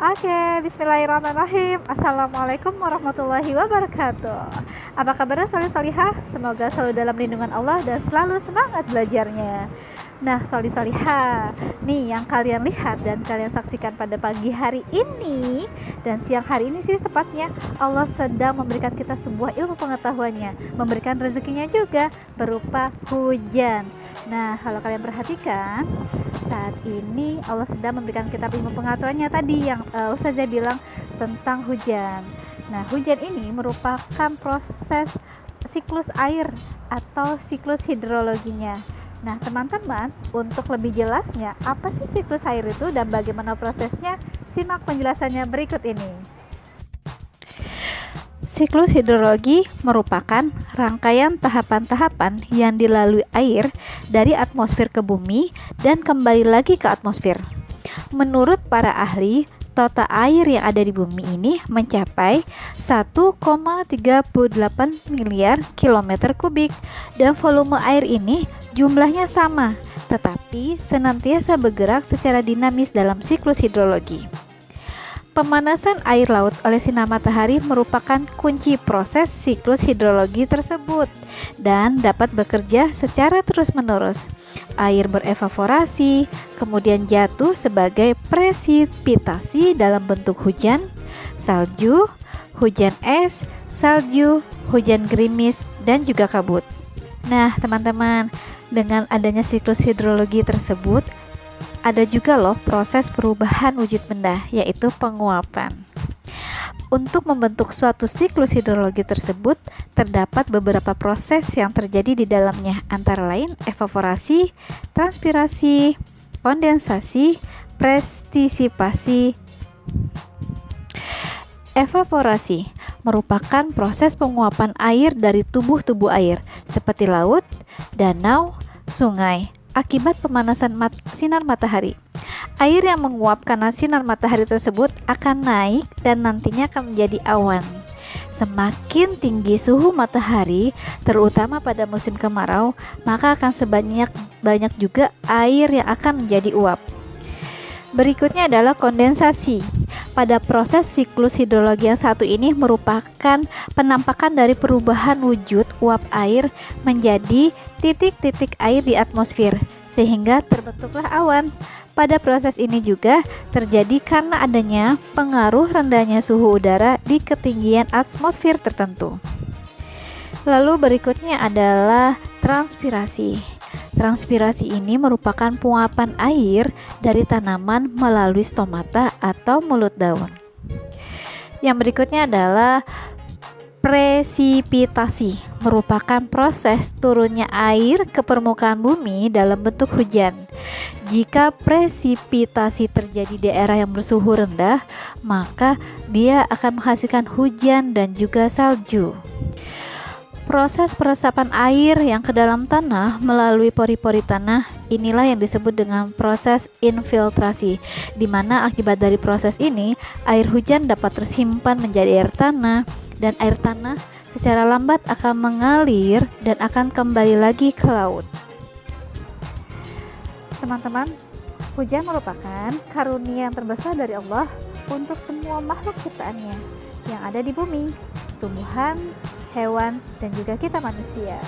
Oke, bismillahirrahmanirrahim. Assalamualaikum warahmatullahi wabarakatuh. Apa kabarnya solih-solihah? Semoga selalu dalam lindungan Allah dan selalu semangat belajarnya. Nah, solih-solihah, nih yang kalian lihat dan kalian saksikan pada pagi hari ini dan siang hari ini sih tepatnya, Allah sedang memberikan kita sebuah ilmu pengetahuannya, memberikan rezekinya juga berupa hujan. Nah, kalau kalian perhatikan, saat ini Allah sedang memberikan kita ilmu pengetahuannya tadi yang Ustazah bilang tentang hujan. Nah, hujan ini merupakan proses siklus air atau siklus hidrologinya. Nah, teman-teman, untuk lebih jelasnya, apa sih siklus air itu dan bagaimana prosesnya? Simak penjelasannya berikut ini. Siklus hidrologi merupakan rangkaian tahapan-tahapan yang dilalui air dari atmosfer ke bumi dan kembali lagi ke atmosfer. Menurut para ahli, total air yang ada di bumi ini mencapai 1,38 miliar kilometer kubik dan volume air ini jumlahnya sama, tetapi senantiasa bergerak secara dinamis dalam siklus hidrologi. Pemanasan air laut oleh sinar matahari merupakan kunci proses siklus hidrologi tersebut dan dapat bekerja secara terus-menerus. Air berevaporasi, kemudian jatuh sebagai presipitasi dalam bentuk hujan, salju, hujan es, salju, hujan gerimis, dan juga kabut. Nah, teman-teman, dengan adanya siklus hidrologi tersebut, ada juga loh proses perubahan wujud benda, yaitu penguapan. Untuk membentuk suatu siklus hidrologi tersebut, terdapat beberapa proses yang terjadi di dalamnya, antara lain evaporasi, transpirasi, kondensasi, prestisipasi. Evaporasi merupakan proses penguapan air dari tubuh-tubuh air, seperti laut, danau, sungai, akibat pemanasan sinar matahari. Air yang menguap karena sinar matahari tersebut akan naik dan nantinya akan menjadi awan. Semakin tinggi suhu matahari, terutama pada musim kemarau, maka akan sebanyak juga air yang akan menjadi uap. Berikutnya adalah kondensasi. Pada proses siklus hidrologi yang satu ini merupakan penampakan dari perubahan wujud uap air menjadi titik-titik air di atmosfer, sehingga terbentuklah awan. Pada proses ini juga terjadi karena adanya pengaruh rendahnya suhu udara di ketinggian atmosfer tertentu. Lalu berikutnya adalah transpirasi. Transpirasi ini merupakan penguapan air dari tanaman melalui stomata atau mulut daun. Yang berikutnya adalah presipitasi, merupakan proses turunnya air ke permukaan bumi dalam bentuk hujan. Jika presipitasi terjadi di daerah yang bersuhu rendah, maka dia akan menghasilkan hujan dan juga salju. Proses peresapan air yang ke dalam tanah melalui pori-pori tanah, inilah yang disebut dengan proses infiltrasi, di mana akibat dari proses ini, air hujan dapat tersimpan menjadi air tanah, dan air tanah secara lambat akan mengalir dan akan kembali lagi ke laut. Teman-teman, hujan merupakan karunia yang terbesar dari Allah untuk semua makhluk ciptaannya yang ada di bumi, tumbuhan, hewan, dan juga kita manusia.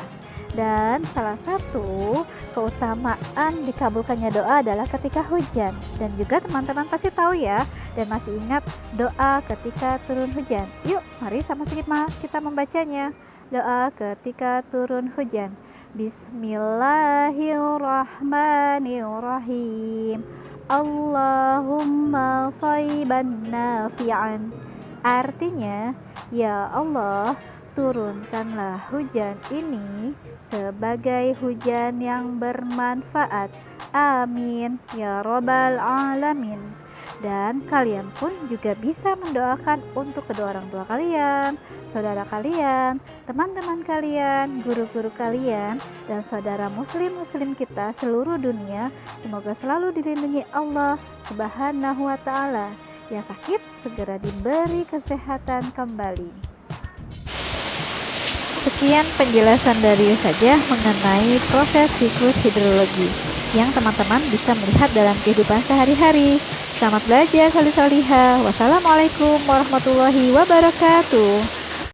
Dan salah satu keutamaan dikabulkannya doa adalah ketika hujan. Dan juga teman-teman pasti tahu ya, dan masih ingat doa ketika turun hujan. Yuk, mari sama-sama kita membacanya. Doa ketika turun hujan. Bismillahirrahmanirrahim. Allahumma shayban nafi'an. Artinya, ya Allah, turunkanlah hujan ini sebagai hujan yang bermanfaat. Amin ya robbal alamin. Dan kalian pun juga bisa mendoakan untuk kedua orang tua kalian, saudara kalian, teman-teman kalian, guru-guru kalian, dan saudara muslim-muslim kita seluruh dunia. Semoga selalu dilindungi Allah Subhanahu wa ta'ala. Yang sakit segera diberi kesehatan kembali. Sekian penjelasan dari Ustazah mengenai proses siklus hidrologi yang teman-teman bisa melihat dalam kehidupan sehari-hari. Selamat belajar, salih salihah. Wassalamualaikum warahmatullahi wabarakatuh.